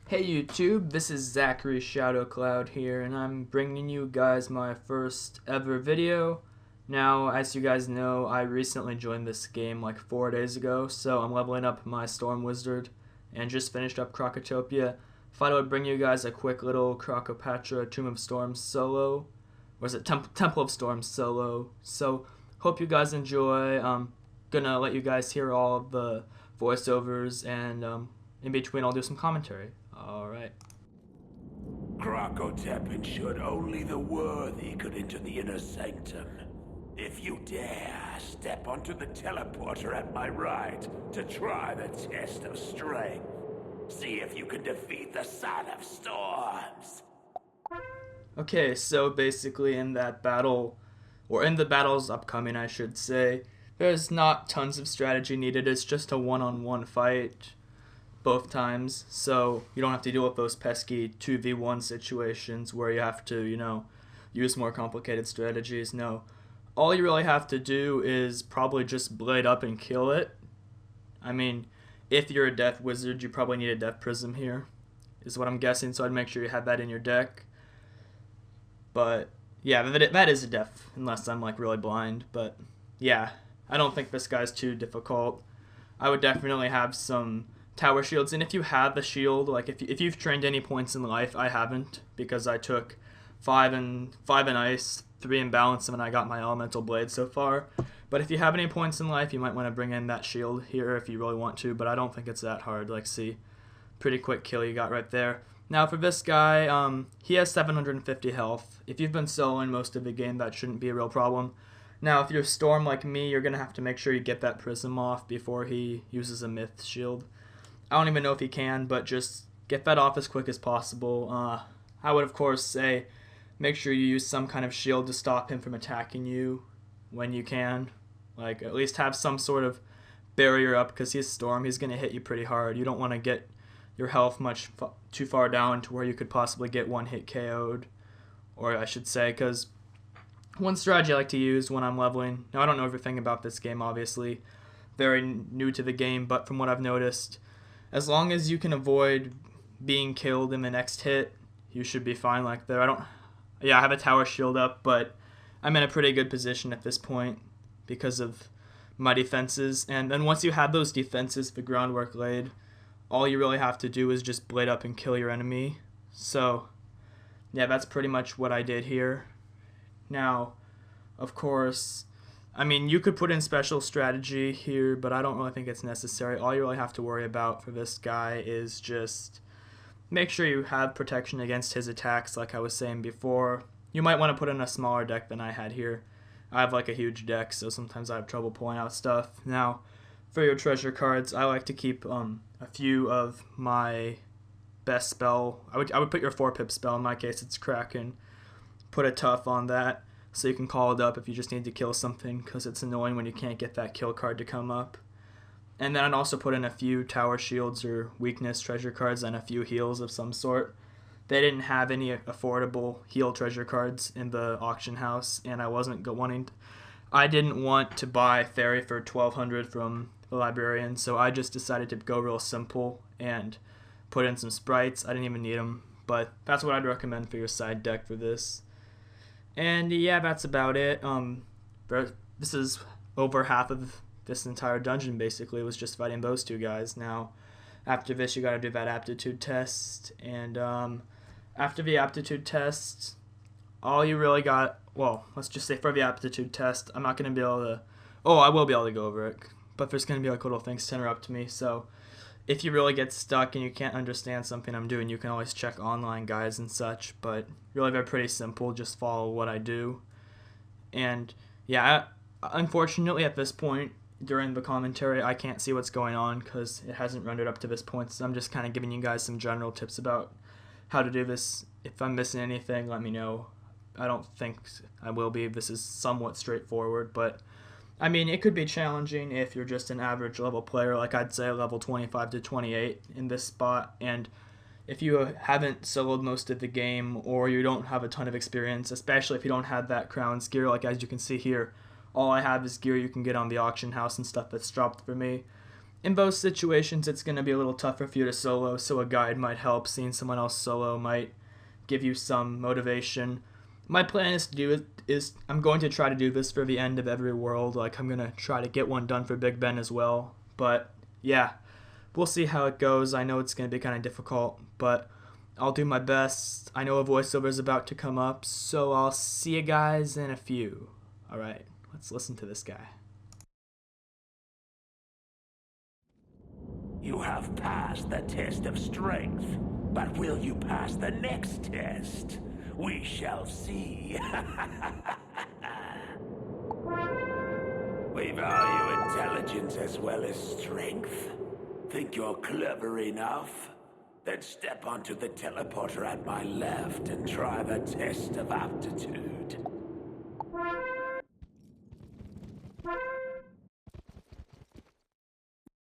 Hey YouTube, this is Zachary Shadowcloud here, and I'm bringing you guys my first ever video. Now, as you guys know, I recently joined this game like 4 days ago, so I'm leveling up my Storm Wizard and just finished up Krokopatra. Thought I would bring you guys a quick little Krokopatra Tomb of Storms solo, or is it Temple of Storms solo? So, hope you guys enjoy. I'm gonna let you guys hear all of the voiceovers, and in between I'll do some commentary. Alright. Krokotep ensured only the worthy could enter the inner sanctum. If you dare, step onto the teleporter at my right to try the test of strength. See if you can defeat the Son of Storms. Okay, so basically in that battle, or in the battles upcoming I should say, there's not tons of strategy needed. It's just a one-on-one fight both times, so you don't have to deal with those pesky 2v1 situations where you have to, use more complicated strategies. No. All you really have to do is probably just blade up and kill it. I mean, if you're a death wizard, you probably need a death prism here, is what I'm guessing, so I'd make sure you have that in your deck. But, yeah, that is a death, unless I'm, like, really blind. But, yeah, I don't think this guy's too difficult. I would definitely have some tower shields, and if you have the shield, like if you've trained any points in life, I haven't, because I took 5 in ice, 3 in balance, and I got my elemental blade so far. But if you have any points in life, you might want to bring in that shield here if you really want to, but I don't think it's that hard. Like, see, pretty quick kill you got right there. Now for this guy, he has 750 health. If you've been soloing most of the game, that shouldn't be a real problem. Now if you're Storm like me, you're going to have to make sure you get that prism off before he uses a myth shield. I don't even know if he can, but just get that off as quick as possible. I would, of course, say make sure you use some kind of shield to stop him from attacking you when you can. Like, at least have some sort of barrier up, because he's Storm. He's going to hit you pretty hard. You don't want to get your health too far down to where you could possibly get one hit KO'd. Or I should say, because one strategy I like to use when I'm leveling. Now, I don't know everything about this game, obviously. Very new to the game, but from what I've noticed, as long as you can avoid being killed in the next hit, you should be fine like there. I have a tower shield up, but I'm in a pretty good position at this point because of my defenses. And then once you have those defenses, the groundwork laid, all you really have to do is just blade up and kill your enemy. So, yeah, that's pretty much what I did here. Now, of course, I mean, you could put in special strategy here, but I don't really think it's necessary. All you really have to worry about for this guy is just make sure you have protection against his attacks, like I was saying before. You might want to put in a smaller deck than I had here. I have like a huge deck, so sometimes I have trouble pulling out stuff. Now, for your treasure cards, I like to keep a few of my best spell. I would put your 4-pip spell. In my case, it's Kraken. Put a tough on that, so you can call it up if you just need to kill something, because it's annoying when you can't get that kill card to come up. And then I'd also put in a few tower shields or weakness treasure cards and a few heals of some sort. They didn't have any affordable heal treasure cards in the auction house, and I didn't want to buy Fairy for 1200 from the librarian, so I just decided to go real simple and put in some sprites. I didn't even need them, but that's what I'd recommend for your side deck for this. And yeah, that's about it. This is over half of this entire dungeon, basically. It was just fighting those two guys. Now, after this, you gotta do that aptitude test. And after the aptitude test, all you really got, well, let's just say for the aptitude test, I'm not gonna be able to, I will be able to go over it, but there's gonna be like little things to interrupt me. So if you really get stuck and you can't understand something I'm doing, you can always check online guides and such, but really they're pretty simple. Just follow what I do. And yeah, unfortunately at this point during the commentary, I can't see what's going on because it hasn't rendered up to this point, so I'm just kind of giving you guys some general tips about how to do this. If I'm missing anything, let me know. I don't think I will be. This is somewhat straightforward, but I mean, it could be challenging if you're just an average level player, like I'd say level 25 to 28 in this spot, and if you haven't soloed most of the game, or you don't have a ton of experience, especially if you don't have that Crown's gear, like as you can see here, all I have is gear you can get on the auction house and stuff that's dropped for me. in both situations, it's going to be a little tougher for you to solo, so a guide might help. Seeing someone else solo might give you some motivation. My plan is I'm going to try to do this for the end of every world. Like, I'm going to try to get one done for Big Ben as well. But, yeah, we'll see how it goes. I know it's going to be kind of difficult, but I'll do my best. I know a voiceover is about to come up, so I'll see you guys in a few. Alright, let's listen to this guy. You have passed the test of strength, but will you pass the next test? We shall see. We value intelligence as well as strength. Think you're clever enough? Then step onto the teleporter at my left and try the test of aptitude.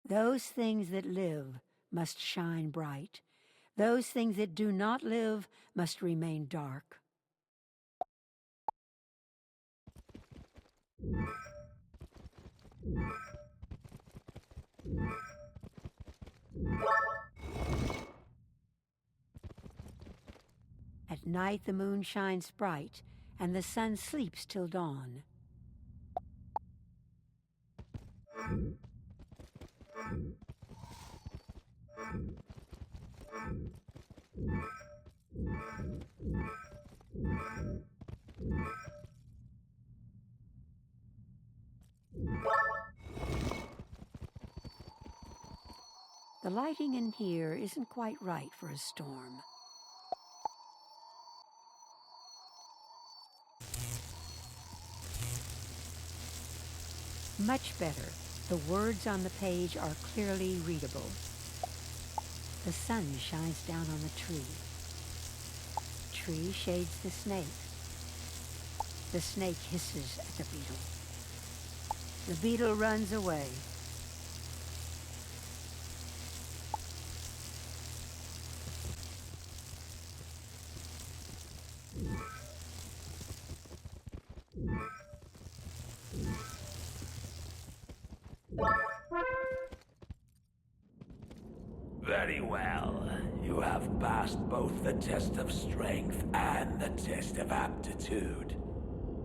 Those things that live must shine bright. Those things that do not live must remain dark. At night the moon shines bright, and the sun sleeps till dawn. The lighting in here isn't quite right for a storm. Much better. The words on the page are clearly readable. The sun shines down on the tree. Tree shades the snake. The snake hisses at the beetle. The beetle runs away. Very well. You have passed both the test of strength and the test of aptitude.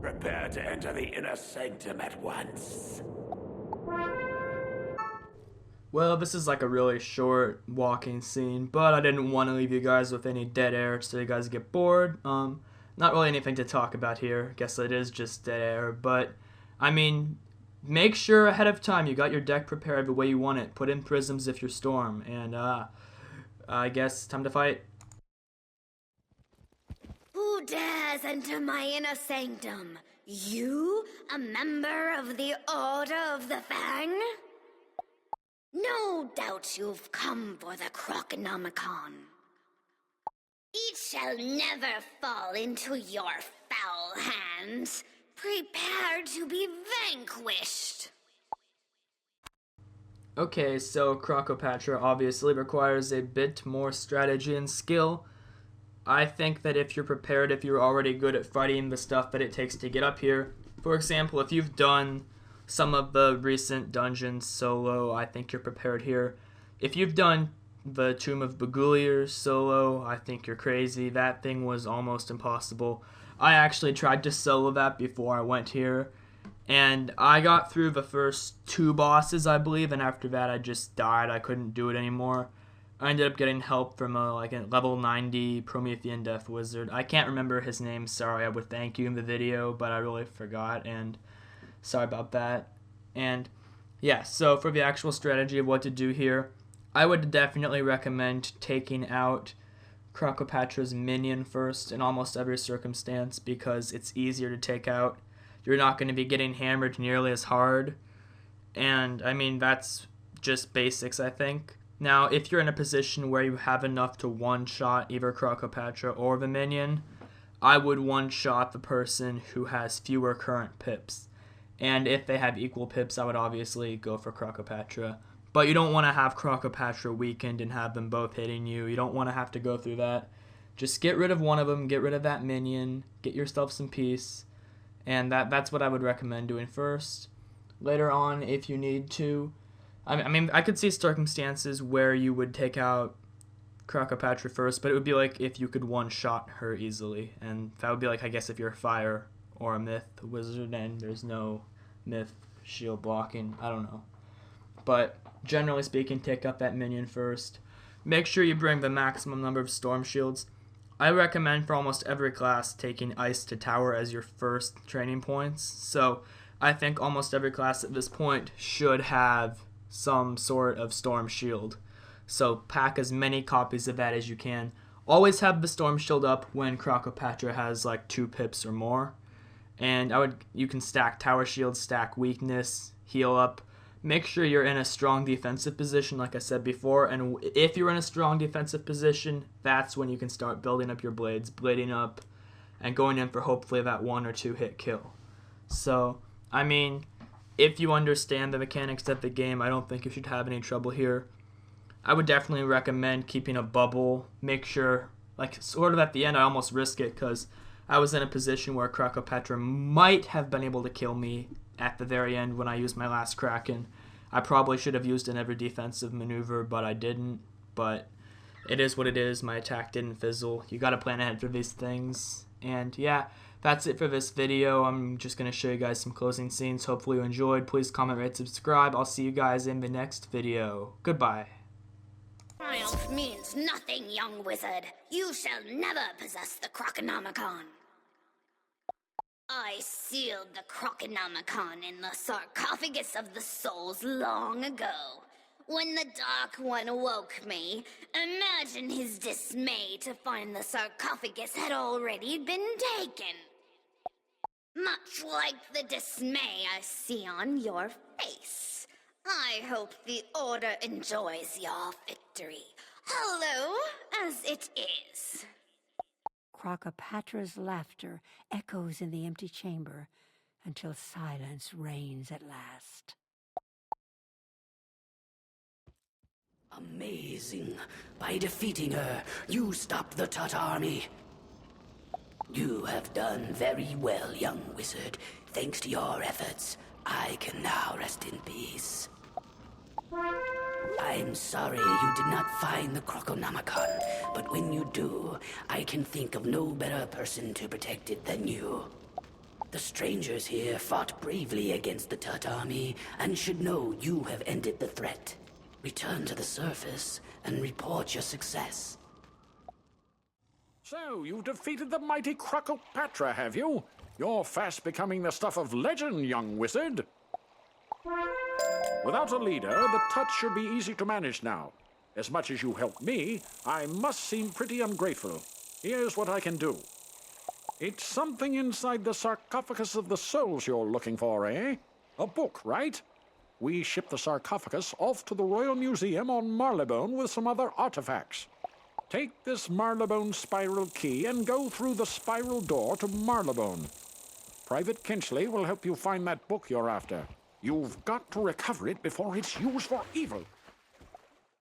Prepare to enter the inner sanctum at once. Well, this is like a really short walking scene, but I didn't want to leave you guys with any dead air so you guys get bored. Not really anything to talk about here. Guess it is just dead air, but I mean, make sure ahead of time you got your deck prepared the way you want it. Put in prisms if you're Storm, and I guess time to fight. Who dares enter my inner sanctum? You, a member of the Order of the Fang? No doubt you've come for the Krokonomicon. It shall never fall into your foul hands. Prepare to be vanquished. Okay, so Krokopatra obviously requires a bit more strategy and skill. I think that if you're prepared, if you're already good at fighting the stuff that it takes to get up here, for example, if you've done some of the recent dungeons solo, I think you're prepared here. If you've done the Tomb of Begulier solo, I think you're crazy. That thing was almost impossible. I actually tried to solo that before I went here, and I got through the first 2 bosses, I believe, and after that I just died. I couldn't do it anymore. I ended up getting help from a level 90 Promethean Death Wizard. I can't remember his name, sorry. I would thank you in the video, but I really forgot, and sorry about that. And yeah, so for the actual strategy of what to do here, I would definitely recommend taking out Krokopatra's minion first in almost every circumstance because it's easier to take out. You're not going to be getting hammered nearly as hard. And I mean, that's just basics, I think. Now, if you're in a position where you have enough to one-shot either Krokopatra or the minion, I would one-shot the person who has fewer current pips. And if they have equal pips, I would obviously go for Krokopatra. But you don't want to have Krokopatra weakened and have them both hitting you. You don't want to have to go through that. Just get rid of one of them, get rid of that minion, get yourself some peace. And that's what I would recommend doing first. Later on, if you need to, I mean, I could see circumstances where you would take out Krokopatra first, but it would be like if you could one-shot her easily, and that would be like, I guess, if you're a fire or a myth wizard and there's no myth shield blocking. I don't know. But generally speaking, take up that minion first. Make sure you bring the maximum number of storm shields. I recommend for almost every class taking ice to tower as your first training points. So I think almost every class at this point should have some sort of storm shield. So pack as many copies of that as you can. Always have the storm shield up when Krokopatra has like 2 pips or more. And you can stack tower shields, stack weakness, heal up. Make sure you're in a strong defensive position, like I said before. And if you're in a strong defensive position, that's when you can start building up your blades, blading up, and going in for hopefully that 1 or 2 hit kill. So, I mean, if you understand the mechanics of the game, I don't think you should have any trouble here. I would definitely recommend keeping a bubble. Make sure, like, sort of at the end, I almost risk it because I was in a position where Krokopatra might have been able to kill me at the very end when I used my last Kraken. I probably should have used in every defensive maneuver, but I didn't. But it is what it is. My attack didn't fizzle. You gotta plan ahead for these things. And yeah, that's it for this video. I'm just gonna show you guys some closing scenes. Hopefully you enjoyed. Please comment, rate, subscribe. I'll see you guys in the next video. Goodbye. Triumph means nothing, young wizard. You shall never possess the Krokonomicon. I sealed the Krokonomicon in the sarcophagus of the souls long ago. When the Dark One awoke me, imagine his dismay to find the sarcophagus had already been taken. Much like the dismay I see on your face. I hope the Order enjoys your victory, hollow as it is. Krokopatra's laughter echoes in the empty chamber until silence reigns at last. Amazing. By defeating her, you stopped the Tut army. You have done very well, young wizard. Thanks to your efforts, I can now rest in peace. I'm sorry you did not find the Krokonomicon, but when you do, I can think of no better person to protect it than you. The strangers here fought bravely against the Tut army and should know you have ended the threat. Return to the surface and report your success. So, you defeated the mighty Krokopatra, have you? You're fast becoming the stuff of legend, young wizard. Without a leader, the Tut should be easy to manage now. As much as you helped me, I must seem pretty ungrateful. Here's what I can do. It's something inside the sarcophagus of the souls you're looking for, eh? A book, right? We ship the sarcophagus off to the Royal Museum on Marylebone with some other artifacts. Take this Marylebone spiral key and go through the spiral door to Marylebone. Private Kinchley will help you find that book you're after. You've got to recover it before it's used for evil.